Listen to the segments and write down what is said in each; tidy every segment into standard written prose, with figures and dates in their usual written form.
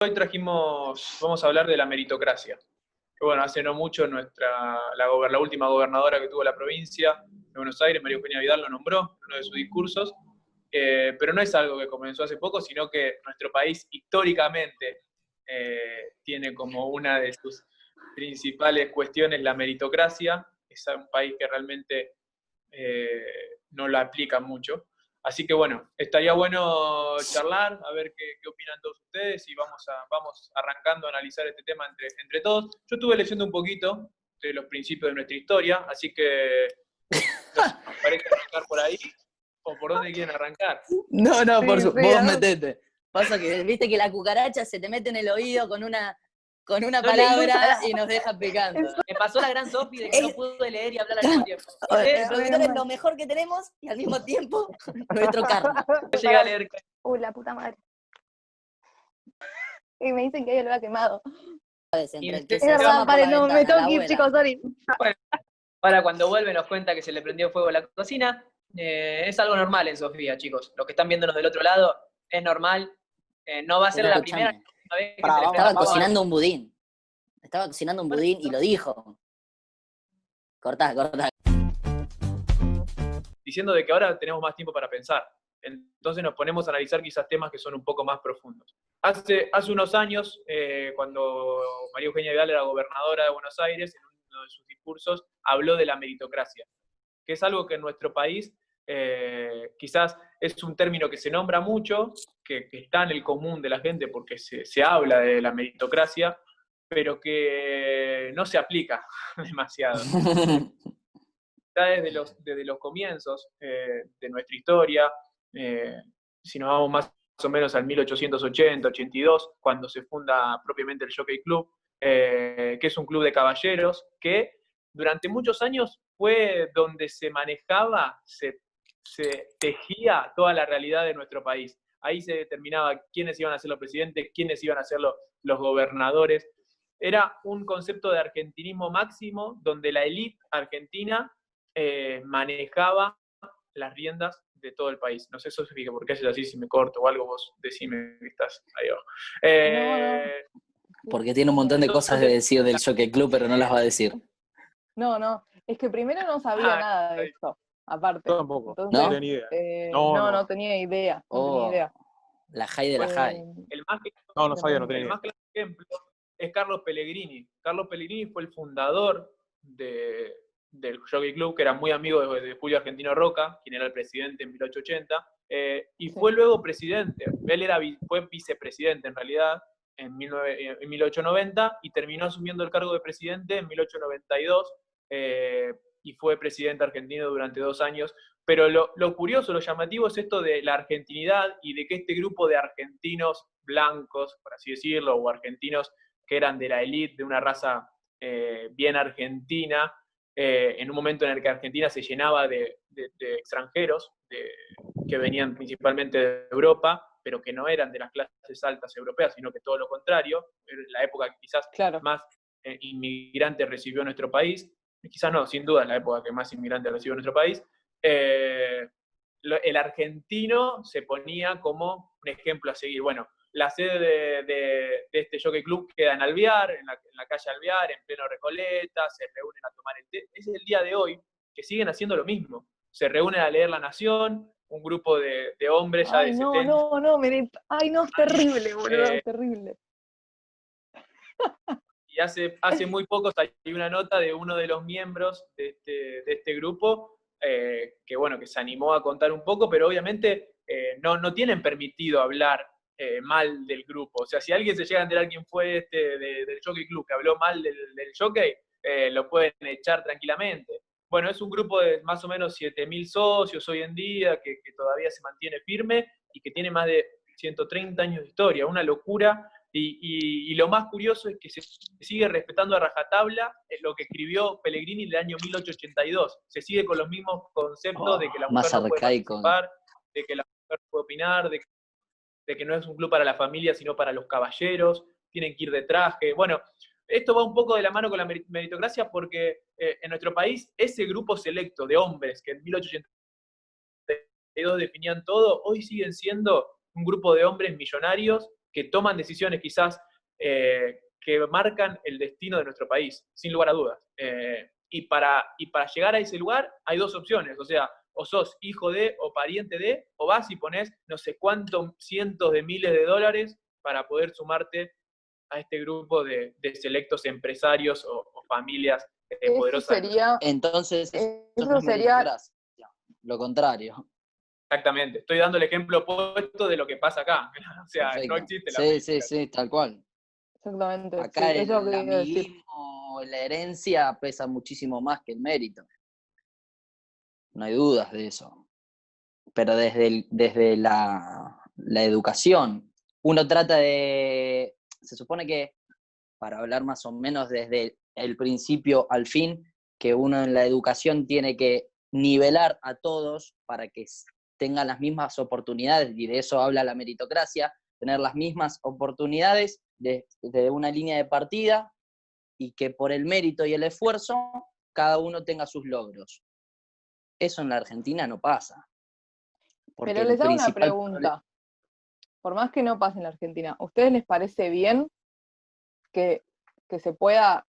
Hoy vamos a hablar de la meritocracia. Que bueno, hace no mucho la última gobernadora que tuvo la provincia de Buenos Aires, María Eugenia Vidal, lo nombró en uno de sus discursos, pero no es algo que comenzó hace poco, sino que nuestro país históricamente tiene como una de sus principales cuestiones la meritocracia. Es un país que realmente no la aplica mucho. Así que bueno, estaría bueno charlar, a ver qué opinan todos ustedes y vamos arrancando a analizar este tema entre todos. Yo estuve leyendo un poquito de los principios de nuestra historia, así que no sé, ¿les parece arrancar por ahí o por dónde quieren arrancar? No, Sí, vos metete. Pasa que, viste que la cucaracha se te mete en el oído con una palabra y nos deja picando. Me pasó la gran Sofi de que no pude leer y hablar al mismo tiempo. El productor es lo mejor que tenemos y al mismo tiempo nuestro karma. Yo llegué a leer. La puta madre. Y me dicen que hay olor quemado. Entre el que Es se verdad, asoma por vale, la no, ventana, me tengo la que ir, abuela. chicos, sorry. Ahora cuando vuelve nos cuenta que se le prendió fuego la cocina. Es algo normal en Sofía, chicos. Los que están viéndonos del otro lado, es normal. No va a ser Pero la primera escuchame, vez que se le prenda estaba fuego. cocinando un budín. Estaba cocinando un budín y lo dijo. Cortá. Diciendo de que ahora tenemos más tiempo para pensar. Entonces nos ponemos a analizar quizás temas que son un poco más profundos. Hace unos años, cuando María Eugenia Vidal era gobernadora de Buenos Aires, en uno de sus discursos habló de la meritocracia, que es algo que en nuestro país quizás es un término que se nombra mucho, que está en el común de la gente porque se habla de la meritocracia, pero que no se aplica demasiado. Ya desde los comienzos de nuestra historia, si nos vamos más o menos al 1880, 82, cuando se funda propiamente el Jockey Club, que es un club de caballeros, que durante muchos años fue donde se manejaba, se tejía toda la realidad de nuestro país. Ahí se determinaba quiénes iban a ser los presidentes, quiénes iban a ser los gobernadores. Era un concepto de argentinismo máximo, donde la élite argentina manejaba las riendas de todo el país. No sé, Sofi, por qué haces así, si me corto o algo, vos decime que estás ahí abajo. Porque tiene un montón de cosas de decir del Jockey Club, pero no las va a decir. No, es que primero no sabía nada de esto, aparte. Yo tampoco, Entonces, no tenía idea. No tenía idea, La Jai de la Jai. El más No sabía, no tenía el idea. más claro ejemplo es Carlos Pellegrini. Carlos Pellegrini fue el fundador del Jockey Club, que era muy amigo de Julio Argentino Roca, quien era el presidente en 1880, y fue luego presidente. Él fue vicepresidente en realidad en 1890 y terminó asumiendo el cargo de presidente en 1892 y fue presidente argentino durante 2 años. Pero lo curioso, lo llamativo es esto de la argentinidad y de que este grupo de argentinos blancos, por así decirlo, o argentinos que eran de la élite, de una raza bien argentina, en un momento en el que Argentina se llenaba de extranjeros que venían principalmente de Europa, pero que no eran de las clases altas europeas, sino que todo lo contrario. Era la época que quizás más inmigrantes recibió nuestro país, quizás no, sin duda es la época que más inmigrantes recibió nuestro país. El argentino se ponía como un ejemplo a seguir. Bueno, la sede de este Jockey Club queda en Alvear, en la calle Alvear, en pleno Recoleta, se reúnen a tomar el té. Es el día de hoy que siguen haciendo lo mismo. Se reúnen a leer La Nación, un grupo de hombres ya de 70. Ay, no, es terrible, boludo, es terrible. Y hace muy poco salió una nota de uno de los miembros de este grupo, que bueno, que se animó a contar un poco, pero obviamente no tienen permitido hablar mal del grupo. O sea, si alguien se llega a enterar quién fue del Jockey Club que habló mal del Jockey, lo pueden echar tranquilamente. Bueno, es un grupo de más o menos 7.000 socios hoy en día, que todavía se mantiene firme y que tiene más de 130 años de historia, una locura. Y lo más curioso es que se sigue respetando a rajatabla lo que escribió Pellegrini en el año 1882. Se sigue con los mismos conceptos de que la mujer no puede participar, de que la mujer no puede opinar, de que no es un club para la familia, sino para los caballeros, tienen que ir de traje. Bueno, esto va un poco de la mano con la meritocracia porque en nuestro país ese grupo selecto de hombres que en 1882 definían todo, hoy siguen siendo un grupo de hombres millonarios que toman decisiones quizás que marcan el destino de nuestro país, sin lugar a dudas. Y para llegar a ese lugar hay dos opciones, o sea, o sos hijo de o pariente de, o vas y pones no sé cuántos cientos de miles de dólares para poder sumarte a este grupo de selectos empresarios o familias Eso poderosas. sería, Entonces, eso no eso es sería, meritocracia. Lo contrario. Exactamente. Estoy dando el ejemplo opuesto de lo que pasa acá. O sea, no Perfecto. existe la Sí, meritocracia. sí, tal cual. exactamente, sí, Acá es lo el que iba a decir. amiguismo, la herencia pesa muchísimo más que el mérito. No hay dudas de eso. Pero desde la educación, uno trata de, se supone que, para hablar más o menos desde el principio al fin, que uno en la educación tiene que nivelar a todos para que tengan las mismas oportunidades, y de eso habla la meritocracia, tener las mismas oportunidades desde una línea de partida, y que por el mérito y el esfuerzo cada uno tenga sus logros. Eso en la Argentina no pasa. Porque Pero el les hago una principal problema. pregunta. Por más que no pase en la Argentina, ¿a ustedes les parece bien que se pueda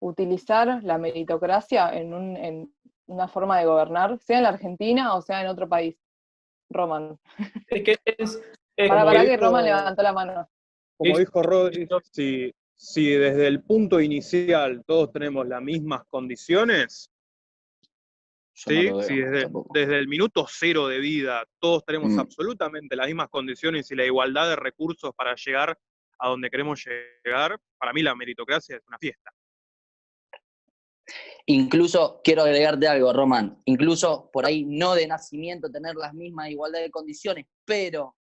utilizar la meritocracia en una forma de gobernar, sea en la Argentina o sea en otro país? Roman. Es que es Para como que dijo- Roman levantó la mano. Como dijo Rodri, si desde el punto inicial todos tenemos las mismas condiciones, Yo no ¿sí? lo Si veo tampoco. desde el minuto cero de vida todos tenemos Mm. absolutamente las mismas condiciones y la igualdad de recursos para llegar a donde queremos llegar, para mí la meritocracia es una fiesta. Incluso, quiero agregarte algo, Román, incluso por ahí no de nacimiento tener las mismas igualdad de condiciones, pero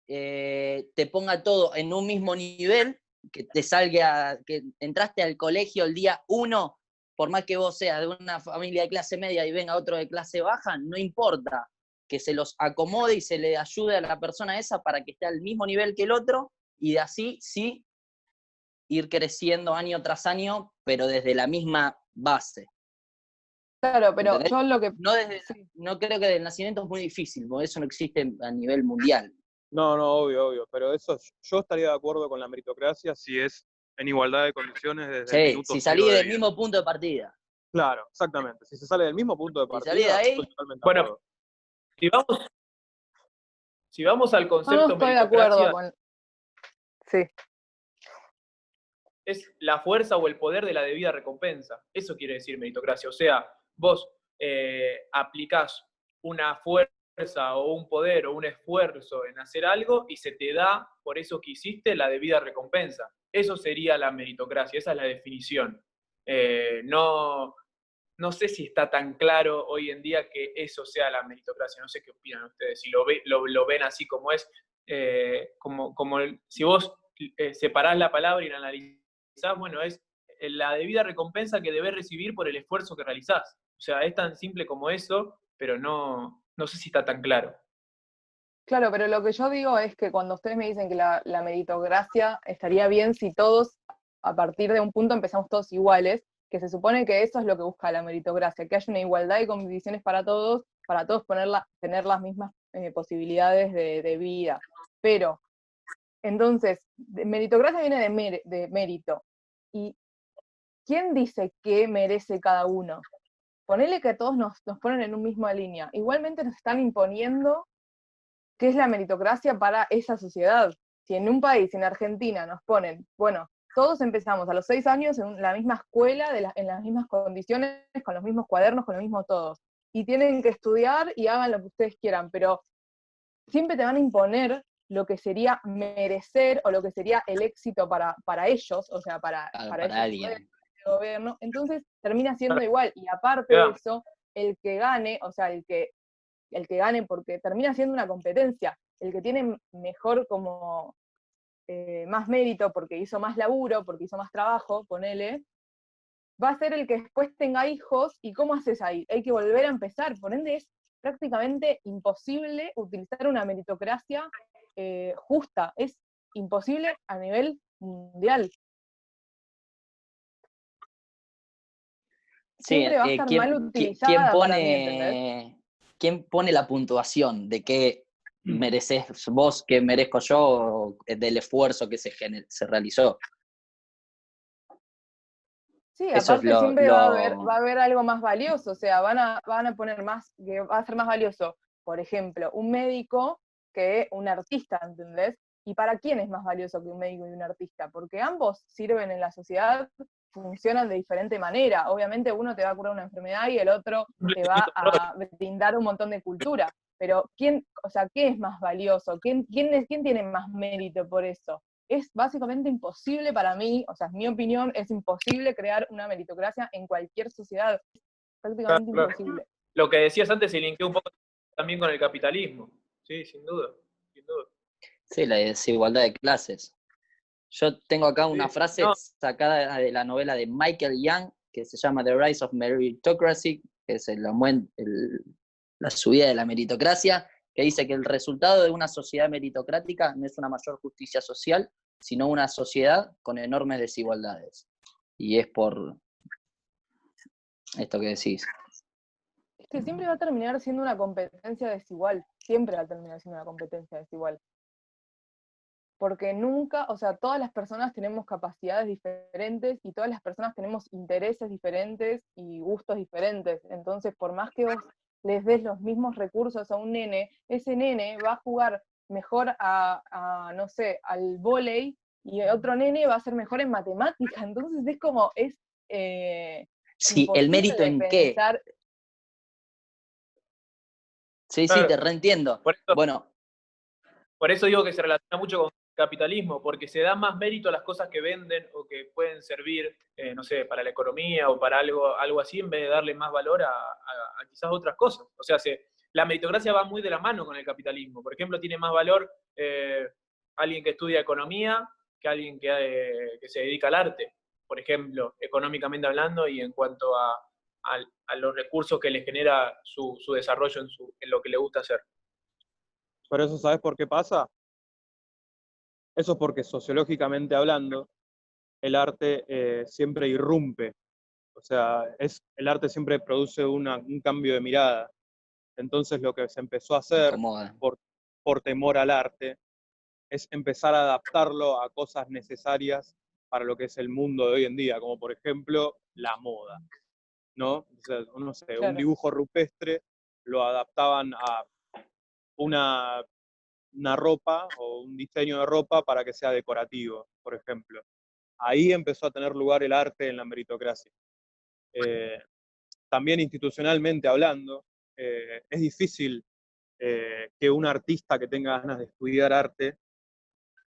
te ponga todo en un mismo nivel, que te salga, que entraste al colegio el día 1, por más que vos seas de una familia de clase media y venga otro de clase baja, no importa, que se los acomode y se le ayude a la persona esa para que esté al mismo nivel que el otro, y de así sí ir creciendo año tras año, pero desde la misma base. Claro, pero ¿Entendés? yo lo que... Sí. No creo que el nacimiento es muy difícil, porque eso no existe a nivel mundial. No, obvio, pero eso yo estaría de acuerdo con la meritocracia si es en igualdad de condiciones desde el Sí, minuto si cero salís de del vida. mismo punto de partida. Claro, exactamente. Si se sale del mismo punto de Si salís de partida, ahí, estoy totalmente de Bueno, acuerdo. si vamos al yo no concepto estoy de acuerdo meritocracia, con... Sí. es la fuerza o el poder de la debida recompensa. Eso quiere decir meritocracia. O sea, vos aplicás una fuerza o un poder o un esfuerzo en hacer algo y se te da, por eso que hiciste, la debida recompensa. Eso sería la meritocracia, esa es la definición. No sé si está tan claro hoy en día que eso sea la meritocracia. No sé qué opinan ustedes, si lo ven así como es, si vos separás la palabra y la analizás, bueno, es la debida recompensa que debés recibir por el esfuerzo que realizás. O sea, es tan simple como eso, pero no sé si está tan claro. Claro, pero lo que yo digo es que cuando ustedes me dicen que la meritocracia estaría bien si todos, a partir de un punto, empezamos todos iguales, que se supone que eso es lo que busca la meritocracia, que haya una igualdad de condiciones para todos tener las mismas posibilidades de vida. Pero, entonces, meritocracia viene de mérito. ¿Y quién dice qué merece cada uno? Ponele que a todos nos ponen en una misma línea. Igualmente nos están imponiendo qué es la meritocracia para esa sociedad. Si en un país, en Argentina, nos ponen, bueno, todos empezamos a los 6 años en la misma escuela, en las mismas condiciones, con los mismos cuadernos, con lo mismo todos, y tienen que estudiar y hagan lo que ustedes quieran, pero siempre te van a imponer lo que sería merecer o lo que sería el éxito para ellos, o sea, para ese alguien. gobierno, entonces termina siendo igual, y aparte de eso, el que gane, o sea, el que gane, porque termina siendo una competencia, el que tiene mejor como más mérito, porque hizo más laburo, porque hizo más trabajo, ponele, va a ser el que después tenga hijos, y ¿cómo haces ahí? Hay que volver a empezar, por ende es prácticamente imposible utilizar una meritocracia justa, es imposible a nivel mundial. Sí, Siempre va a estar mal utilizada para mí, ¿entendés? ¿quién pone la puntuación de qué mereces vos, que merezco yo, del esfuerzo que se realizó. Sí, Eso es aparte siempre va a haber algo más valioso, o sea, van a poner más, que va a ser más valioso, por ejemplo, un médico que un artista, ¿entendés? ¿Y para quién es más valioso que un médico y un artista? Porque ambos sirven en la sociedad, funcionan de diferente manera. Obviamente uno te va a curar una enfermedad y el otro te va a brindar un montón de cultura. Pero ¿quién, o sea, qué es más valioso? ¿Quién tiene más mérito por eso? Es básicamente imposible para mí, o sea, es mi opinión, es imposible crear una meritocracia en cualquier sociedad. Es prácticamente Claro. imposible. Lo que decías antes se linkea un poco también con el capitalismo. Sí, sin duda. Sin duda. Sí, la desigualdad de clases. Yo tengo acá una Sí. frase No, sacada de la novela de Michael Young, que se llama The Rise of Meritocracy, que es la subida de la meritocracia, que dice que el resultado de una sociedad meritocrática no es una mayor justicia social, sino una sociedad con enormes desigualdades. Y es por esto que decís. Es que siempre va a terminar siendo una competencia desigual. Siempre va a terminar siendo una competencia desigual. Porque nunca, o sea, todas las personas tenemos capacidades diferentes y todas las personas tenemos intereses diferentes y gustos diferentes. Entonces, por más que vos les des los mismos recursos a un nene, ese nene va a jugar mejor no sé, al vóley y otro nene va a ser mejor en matemática. Entonces es como, Sí, ¿el mérito imposible en qué? pensar. Sí, claro. te reentiendo. Bueno, Por eso digo que se relaciona mucho con el capitalismo, porque se da más mérito a las cosas que venden o que pueden servir, no sé, para la economía o para algo así, en vez de darle más valor a quizás otras cosas. O sea, la meritocracia va muy de la mano con el capitalismo. Por ejemplo, tiene más valor alguien que estudia economía que alguien que se dedica al arte, por ejemplo, económicamente hablando y en cuanto a los recursos que le genera su desarrollo en lo que le gusta hacer. Pero eso, ¿sabes por qué pasa? Eso es porque sociológicamente hablando, el arte siempre irrumpe. O sea, el arte siempre produce un cambio de mirada. Entonces lo que se empezó a hacer incomoda. por temor al arte es empezar a adaptarlo a cosas necesarias para lo que es el mundo de hoy en día, como por ejemplo la moda, ¿no? O sea, no sé, un Claro. dibujo rupestre lo adaptaban a una ropa o un diseño de ropa para que sea decorativo, por ejemplo. Ahí empezó a tener lugar el arte en la meritocracia. También institucionalmente hablando, es difícil que un artista que tenga ganas de estudiar arte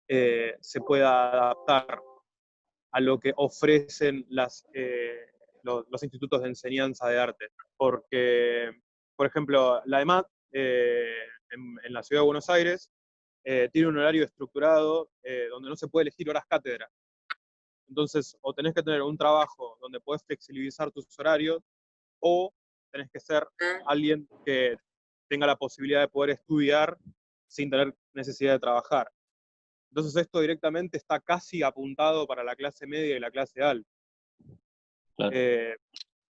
se pueda adaptar a lo que ofrecen los institutos de enseñanza de arte. Porque, por ejemplo, la EMAT en la ciudad de Buenos Aires tiene un horario estructurado donde no se puede elegir horas cátedra. Entonces, o tenés que tener un trabajo donde podés flexibilizar tus horarios, o tenés que ser alguien que tenga la posibilidad de poder estudiar sin tener necesidad de trabajar. Entonces esto directamente está casi apuntado para la clase media y la clase alta, Claro.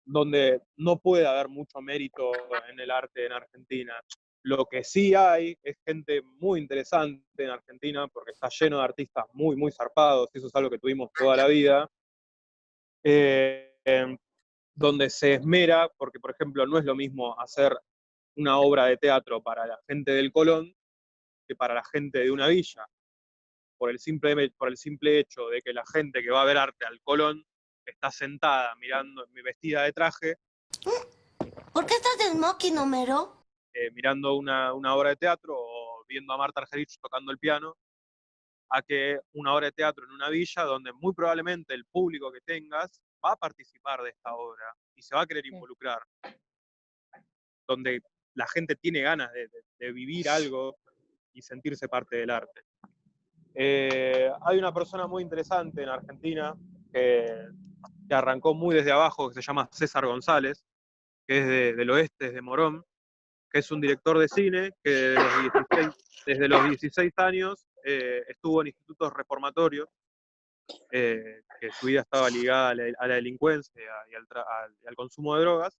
donde no puede haber mucho mérito en el arte en Argentina. Lo que sí hay es gente muy interesante en Argentina, porque está lleno de artistas muy, muy zarpados, y eso es algo que tuvimos toda la vida, donde se esmera, porque por ejemplo no es lo mismo hacer una obra de teatro para la gente del Colón que para la gente de una villa, por el simple hecho de que la gente que va a ver arte al Colón está sentada mirando, vestida de traje. ¿Por qué estás de smoking, Homero? Mirando una obra de teatro o viendo a Marta Argerich tocando el piano, a que una obra de teatro en una villa donde muy probablemente el público que tengas va a participar de esta obra y se va a querer involucrar, donde la gente tiene ganas de vivir algo y sentirse parte del arte. Hay una persona muy interesante en Argentina que arrancó muy desde abajo, que se llama César González, que es del oeste, es de Morón, que es un director de cine que desde los 16 años estuvo en institutos reformatorios, que su vida estaba ligada a la delincuencia y al consumo de drogas,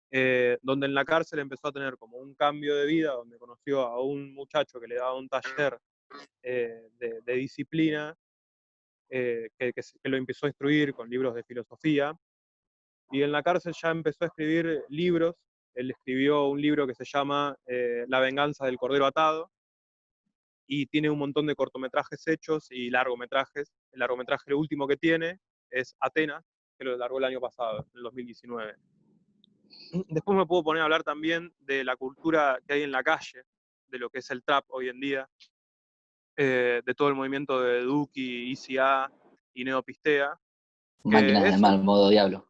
donde en la cárcel empezó a tener como un cambio de vida, donde conoció a un muchacho que le daba un taller de disciplina, que lo empezó a instruir con libros de filosofía, y en la cárcel ya empezó a escribir libros. Él escribió un libro que se llama La venganza del cordero atado, y tiene un montón de cortometrajes hechos y largometrajes. El largometraje, el último que tiene, es Atenas, que lo largó el año pasado, en el 2019. Después me puedo poner a hablar también de la cultura que hay en la calle, de lo que es el trap hoy en día, de todo el movimiento de Duki, ICA y Neopistea. Máquinas de Es mal, modo diablo.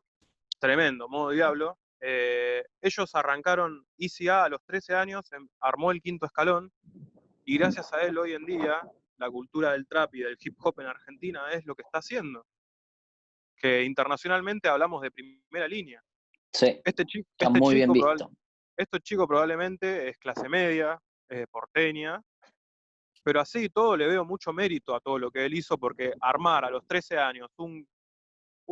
tremendo, modo diablo. Ellos arrancaron ICA a los 13 años, armó el Quinto Escalón, y gracias a él hoy en día la cultura del trap y del hip hop en Argentina es lo que está haciendo. Que internacionalmente hablamos de primera línea. Sí, Este está muy bien visto. chico probablemente es clase media, porteña, pero así y todo le veo mucho mérito a todo lo que él hizo, porque armar a los 13 años un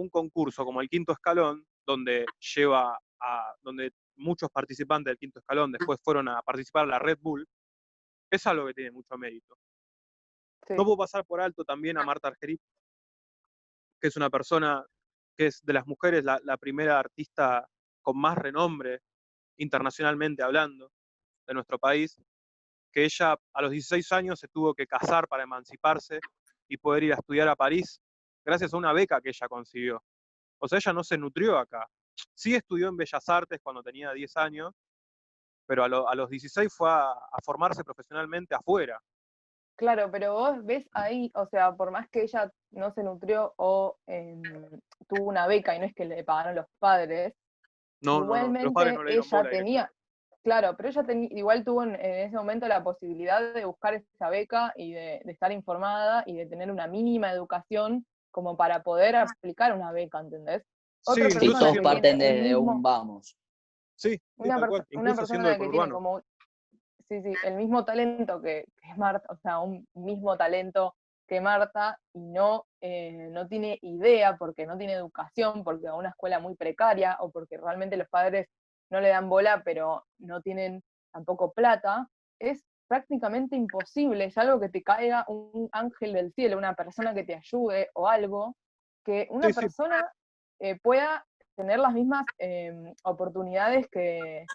concurso como el Quinto Escalón, donde donde muchos participantes del Quinto Escalón después fueron a participar a la Red Bull, es algo que tiene mucho mérito. Sí. No puedo pasar por alto también a Marta Argerich, que es una persona que es de las mujeres la primera artista con más renombre internacionalmente hablando de nuestro país, que ella a los 16 años se tuvo que casar para emanciparse y poder ir a estudiar a París gracias a una beca que ella consiguió. O sea, ella no se nutrió acá. Sí estudió en Bellas Artes cuando tenía 10 años, pero a los 16 fue a formarse profesionalmente afuera. Claro, pero vos ves ahí, o sea, por más que ella no se nutrió o tuvo una beca y no es que le pagaron los padres, No, los padres igualmente no le dieron ella bola tenía, claro, pero ella igual tuvo en ese momento la posibilidad de buscar esa beca y de estar informada y de tener una mínima educación como para poder aplicar una beca, ¿entendés? Otra Sí, Sí, incluso persona todos que parten tiene el desde un mismo, vamos. Sí, tal cual, una incluso siendo de persona que tiene conurbano. como, sí, el mismo talento que es Marta, o sea, un mismo talento que Marta, y no tiene idea, porque no tiene educación, porque va a una escuela muy precaria, o porque realmente los padres no le dan bola, pero no tienen tampoco plata, es prácticamente imposible, es algo que te caiga un ángel del cielo, una persona que te ayude o algo, que una Sí, sí, persona pueda tener las mismas oportunidades que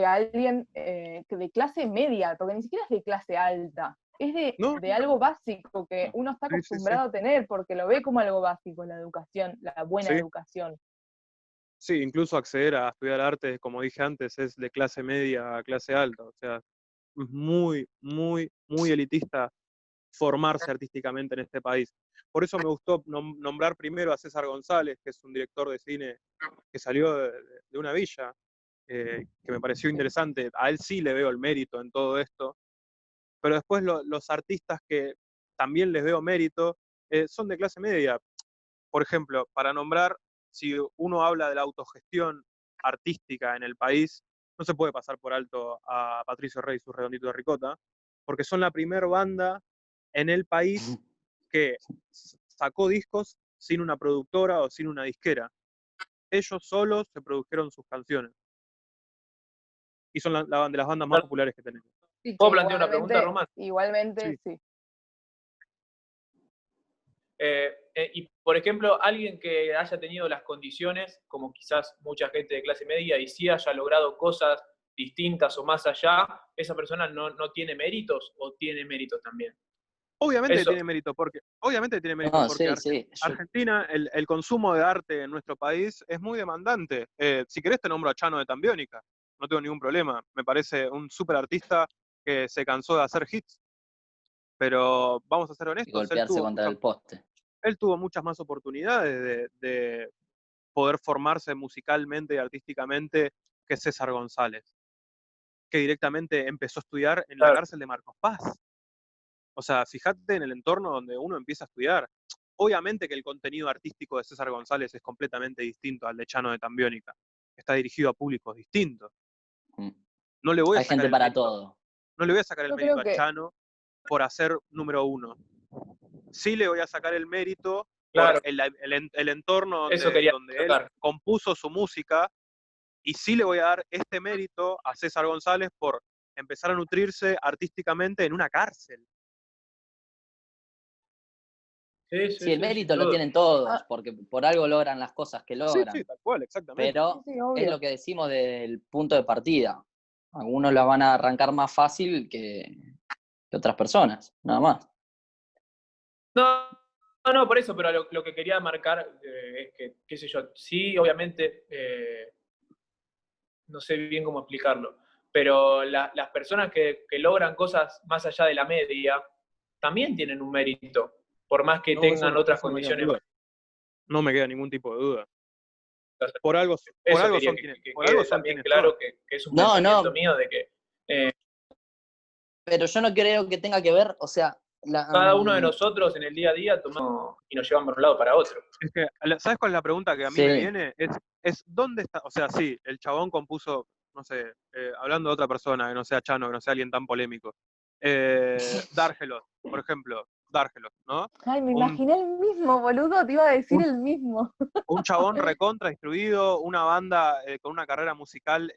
alguien que de clase media, porque ni siquiera es de clase alta, es ¿no? de algo básico que uno está Sí, sí, sí. acostumbrado a tener, porque lo ve como algo básico, la educación, la buena Sí, educación. sí, incluso acceder a estudiar arte, como dije antes, es de clase media a clase alta. O sea, es muy, muy, muy elitista formarse artísticamente en este país. Por eso me gustó nombrar primero a César González, que es un director de cine que salió de una villa, que me pareció interesante. A él sí le veo el mérito en todo esto, pero después los artistas que también les veo mérito son de clase media. Por ejemplo, para nombrar, si uno habla de la autogestión artística en el país, no se puede pasar por alto a Patricio Rey y sus Redonditos de Ricota, porque son la primer banda en el país que sacó discos sin una productora o sin una disquera. Ellos solos se produjeron sus canciones. Y son de las bandas más populares que tenemos. Sí, ¿Puedo que plantear una pregunta, Román? igualmente, Sí. sí. Y, por ejemplo, alguien que haya tenido las condiciones, como quizás mucha gente de clase media, y sí haya logrado cosas distintas o más allá, ¿esa persona no tiene méritos o tiene méritos también? Obviamente Eso, tiene mérito, porque No, sí, sí. Argentina, el consumo de arte en nuestro país es muy demandante. Si querés te nombro a Chano de Tambiónica, no tengo ningún problema. Me parece un súper artista que se cansó de hacer hits, pero vamos a ser Y honestos, golpearse contra el poste. él tuvo muchas más oportunidades de poder formarse musicalmente y artísticamente que César González, que directamente empezó a estudiar en la claro, cárcel de Marcos Paz. O sea, fíjate en el entorno donde uno empieza a estudiar. Obviamente que el contenido artístico de César González es completamente distinto al de Chano de Tambiónica. Está dirigido a públicos distintos. Mm. No le voy a Hay sacar gente el para mérito, todo. no le voy a sacar el Yo mérito creo a que, Chano por hacer número uno. Sí le voy a sacar el mérito por claro, el entorno eso donde, quería donde él tocar. compuso su música Y sí le voy a dar este mérito a César González por empezar a nutrirse artísticamente en una cárcel. Sí, Sí, el sí, sin mérito lo duda. tienen todos, Ah, porque por algo logran las cosas que Sí, logran. sí, tal cual, exactamente. Pero sí, es obvio. lo que decimos del punto de partida. Algunos la van a arrancar más fácil que otras personas, nada más. No, no, por eso, pero lo que quería marcar es que, qué sé yo, sí, obviamente, no sé bien cómo explicarlo, pero las personas que logran cosas más allá de la media también tienen un mérito, por más que No, tengan otras eso no me queda condiciones. duda. No me queda ningún tipo de duda. Básicas. Por algo Eso quería son que, quienes, que por algo quede son también quienes son. claro que es un No, pensamiento no, mío de que pero yo no creo que tenga que ver, o sea, cada uno de nosotros en el día a día tomamos y nos llevamos de un lado para otro. Es que, ¿sabes cuál es la pregunta que a mí me sí, viene? Es ¿dónde está? O sea, sí, el chabón compuso, no sé, hablando de otra persona, que no sea Chano, que no sea alguien tan polémico. Dárgelos, por ejemplo, Dárgelos, ¿no? Ay, me Un, imaginé el mismo, boludo, te iba a decir un, el mismo. un chabón recontra instruido, una banda con una carrera musical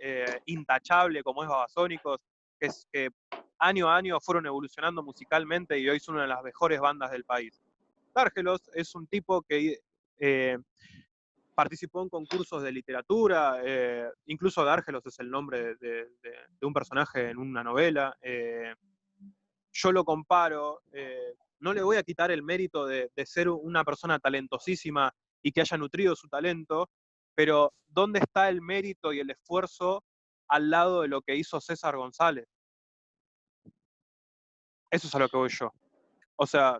intachable como es Babasónicos, que año a año fueron evolucionando musicalmente y hoy son una de las mejores bandas del país. Dárgelos es un tipo que participó en concursos de literatura, incluso Dárgelos es el nombre de un personaje en una novela. Yo lo comparo, no le voy a quitar el mérito de ser una persona talentosísima y que haya nutrido su talento, pero ¿dónde está el mérito y el esfuerzo al lado de lo que hizo César González? Eso es a lo que voy yo. O sea,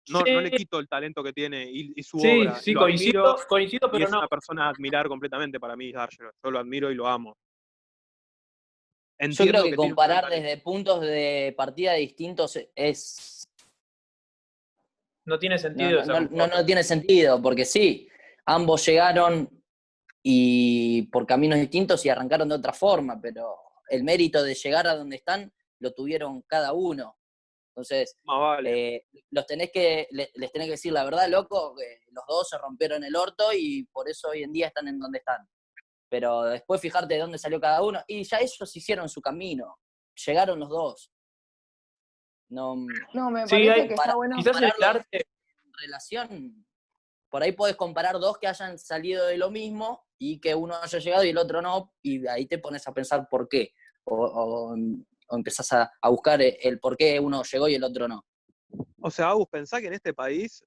no le Sí, quito el talento que tiene y su sí, obra. sí, Lo admiro coincido, y pero es no. una persona a admirar completamente para mí, D'Argelo. Yo lo admiro y lo amo. yo creo Entiendo que que tiene un gran comparar talento. desde puntos de partida distintos No tiene no, sentido no, esa no, no, comparación. no tiene sentido, porque sí, ambos llegaron y por caminos distintos y arrancaron de otra forma, pero el mérito de llegar a donde están lo tuvieron cada uno. Entonces, Más vale. les tenés que decir la verdad, loco, que los dos se rompieron el orto y por eso hoy en día están en donde están. Pero después fijarte de dónde salió cada uno, y ya ellos hicieron su camino, llegaron los dos. No, No, me Sí, parece que está bueno. quizás en el compararlos arte, en relación, por ahí podés comparar dos que hayan salido de lo mismo y que uno haya llegado y el otro no, y de ahí te pones a pensar por qué, o empezás a buscar el por qué uno llegó y el otro no. O sea, Agus, pensá que en este país,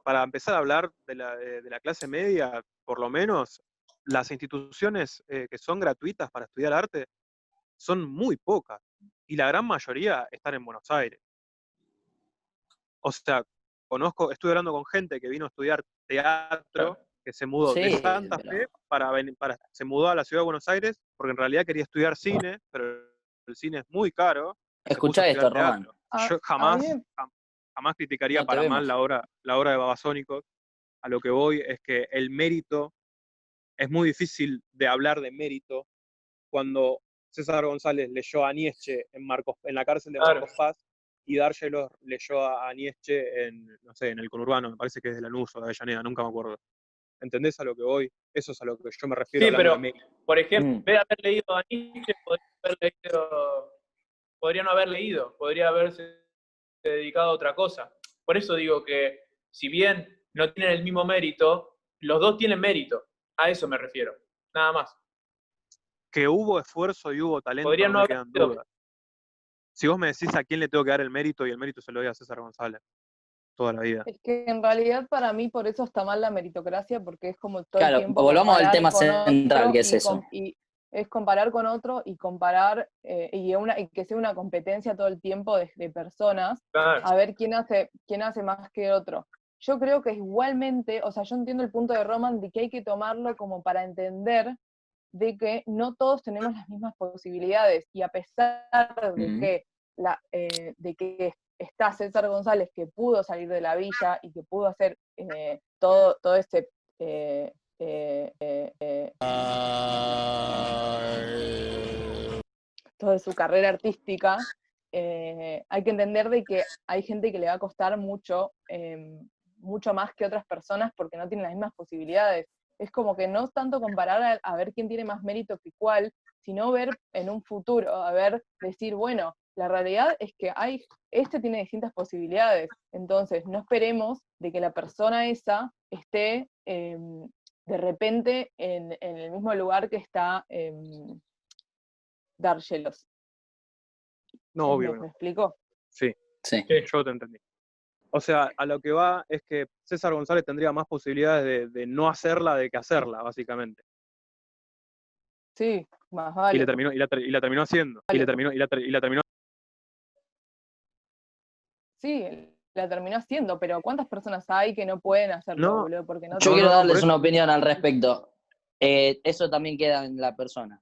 para empezar a hablar de la clase media, por lo menos, las instituciones que son gratuitas para estudiar arte son muy pocas. Y la gran mayoría están en Buenos Aires. O sea, estuve hablando con gente que vino a estudiar teatro, que se mudó de Sí, Santa Fe pero se mudó a la ciudad de Buenos Aires, porque en realidad quería estudiar cine, pero el cine es muy caro, y se puso a escuchá estudiar esto, Román, teatro. A, Yo a mí jamás criticaría no te para mal vemos. la obra de Babasónicos. A lo que voy es que el mérito, es muy difícil de hablar de mérito cuando César González leyó a Nietzsche en la cárcel de claro. Marcos Paz y D'Argelos leyó a Nietzsche no sé, en el conurbano, me parece que es de Lanús o de Avellaneda, nunca me acuerdo. ¿Entendés a lo que voy? Eso es a lo que yo me refiero Sí, hablando de pero, mérito. por ejemplo, en Mm. vez de haber leído a Nietzsche, podría no haber leído, podría haberse dedicado a otra cosa. Por eso digo que, si bien no tienen el mismo mérito, los dos tienen mérito. A eso me refiero. Nada más. Que hubo esfuerzo y hubo talento, Podrían no no me haber quedan sido. dudas. Si vos me decís a quién le tengo que dar el mérito, y el mérito se lo doy a César González, toda la vida. es que en realidad para mí por eso está mal la meritocracia, porque es como todo el Claro, tiempo volvamos al comparar tema con central, otro que es eso. y es comparar con otro y comparar y que sea una competencia todo el tiempo de personas Claro. a ver quién hace más que otro. Yo creo que igualmente, o sea, yo entiendo el punto de Roman de que hay que tomarlo como para entender de que no todos tenemos las mismas posibilidades y a pesar de Mm. que, de que está César González que pudo salir de la villa y que pudo hacer todo este toda su carrera artística, hay que entender de que hay gente que le va a costar mucho, mucho más que otras personas porque no tienen las mismas posibilidades. es como que no tanto comparar a ver quién tiene más mérito que cuál, sino ver en un futuro, decir, bueno, la realidad es que este tiene distintas posibilidades, entonces no esperemos de que la persona esa esté de repente en el mismo lugar que está Dargelos. No, obvio. ¿Me explico? Sí, Sí. yo te entendí. O sea, a lo que va es que César González tendría más posibilidades de no hacerla de que hacerla, básicamente. Sí, más Y vale. la terminó haciendo. Y la terminó. Sí, la terminó haciendo, pero ¿cuántas personas hay que no pueden hacerlo, No, boludo? Porque no Yo No, quiero no, por darles eso. una opinión al respecto. Eso también queda en la persona.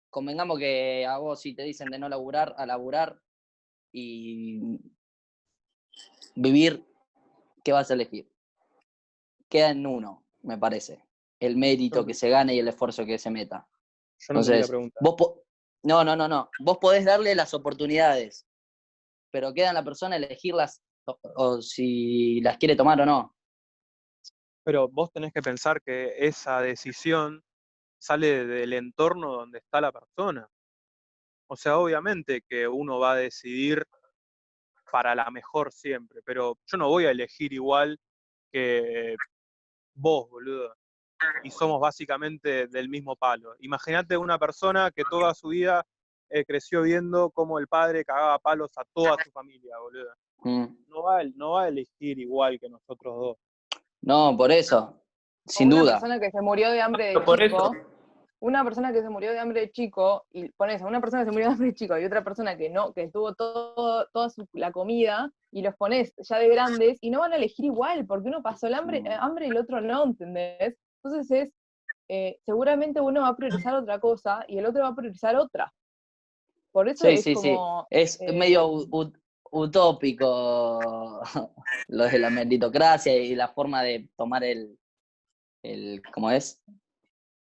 Convengamos que a vos si te dicen de no laburar, a laburar y vivir, ¿qué vas a elegir? Queda en uno, me parece. El mérito que se gane y el esfuerzo que se meta. Yo no entendí la Entonces, pregunta. no. Vos podés darle las oportunidades, pero queda en la persona elegirlas o si las quiere tomar o no. Pero vos tenés que pensar que esa decisión sale del entorno donde está la persona. O sea, obviamente que uno va a decidir para la mejor siempre, pero yo no voy a elegir igual que vos, boludo. Y somos básicamente del mismo palo. Imagínate una persona que toda su vida creció viendo cómo el padre cagaba palos a toda su familia, boludo. No va a elegir igual que nosotros dos. No, por eso, O sin una duda. persona que se murió de hambre de Pero por chico, eso, una persona que se murió de hambre de chico, y pones a una persona que se murió de hambre de chico y otra persona que no, que tuvo toda la comida, y los pones ya de grandes, y no van a elegir igual, porque uno pasó el hambre y el otro no, ¿entendés? Entonces seguramente uno va a priorizar otra cosa y el otro va a priorizar otra. Por eso es Sí. como... Es medio utópico lo de la meritocracia y la forma de tomar ¿cómo es?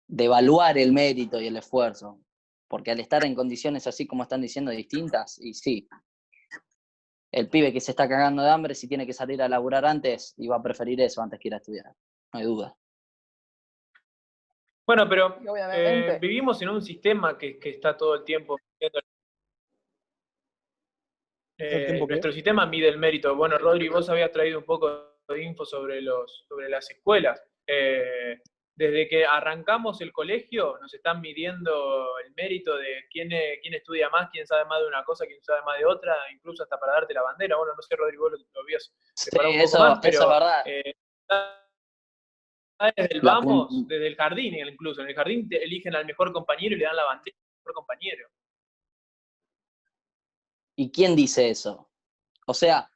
De evaluar el mérito y el esfuerzo. Porque al estar en condiciones así como están diciendo distintas, y sí, el pibe que se está cagando de hambre, si tiene que salir a laburar antes, y va a preferir eso antes que ir a estudiar. No hay duda. bueno, pero obviamente. vivimos en un sistema que está todo el tiempo midiendo. ¿Todo el tiempo qué? Nuestro sistema mide el mérito. Bueno, Rodri, vos habías traído un poco de info sobre las escuelas. Desde que arrancamos el colegio, nos están midiendo el mérito de quién estudia más, quién sabe más de una cosa, quién sabe más de otra, incluso hasta para darte la bandera. Bueno, no sé, Rodrigo, vos lo habías Sí, preparado un poco eso más, es pero verdad. desde el vamos, desde el jardín incluso. En el jardín te eligen al mejor compañero y le dan la bandera al mejor compañero. ¿Y quién dice eso? O sea,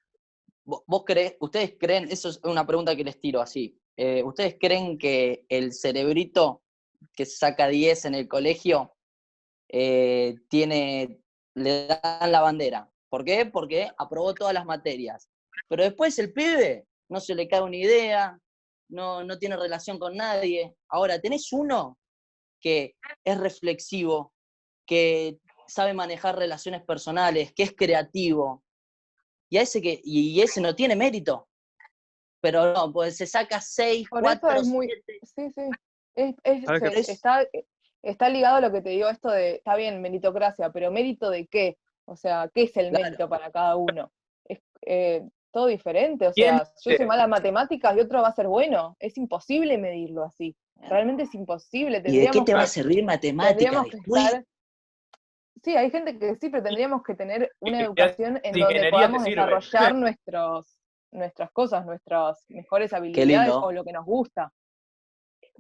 ustedes creen, eso es una pregunta que les tiro así, ¿ustedes creen que el cerebrito que saca 10 en el colegio le dan la bandera? ¿Por qué? Porque aprobó todas las materias. Pero después el pibe no se le cae una idea, no tiene relación con nadie. Ahora, tenés uno que es reflexivo, que sabe manejar relaciones personales, que es creativo, y ese no tiene mérito. Pero no, pues se saca 6, Por 4, eso es muy... 7. Sí. ¿Sabes qué? Está ligado a lo que te digo, esto de, está bien, meritocracia, pero ¿mérito de qué? O sea, ¿qué es el Claro. mérito para cada uno? Es todo diferente, o ¿Quién sea, yo soy mala en matemáticas y otro va a ser bueno. Es imposible medirlo así. Realmente es imposible. ¿Y de qué te va a servir matemática Tendríamos que después? estar... Sí, hay gente que sí, pero tendríamos que tener una educación en de donde ingeniería te podamos sirve? desarrollar nuestras cosas, nuestras mejores Qué habilidades lindo. o lo que nos gusta.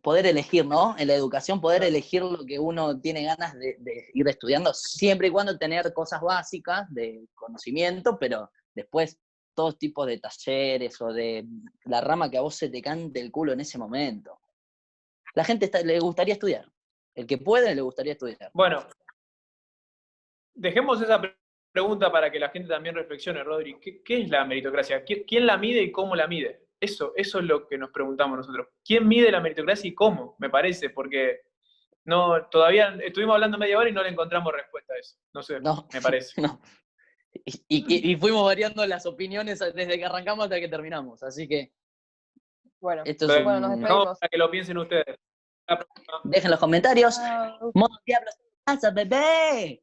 Poder elegir, ¿no? En la educación poder elegir lo que uno tiene ganas de ir estudiando, siempre y cuando tener cosas básicas de conocimiento, pero después todos tipos de talleres o de la rama que a vos se te cante el culo en ese momento. La gente le gustaría estudiar. El que puede le gustaría estudiar. Bueno, dejemos esa pregunta para que la gente también reflexione, Rodri. ¿Qué es la meritocracia? ¿Quién la mide y cómo la mide? Eso es lo que nos preguntamos nosotros. ¿Quién mide la meritocracia y cómo? Me parece, porque todavía estuvimos hablando media hora y no le encontramos respuesta a eso. No sé, No, me parece. no. Y fuimos variando las opiniones desde que arrancamos hasta que terminamos. Así que Bueno, Esto es bueno, nos un- despedimos. No, para que lo piensen ustedes. Hasta la próxima. Dejen los comentarios. Chao. Modo Diablos en casa, bebé.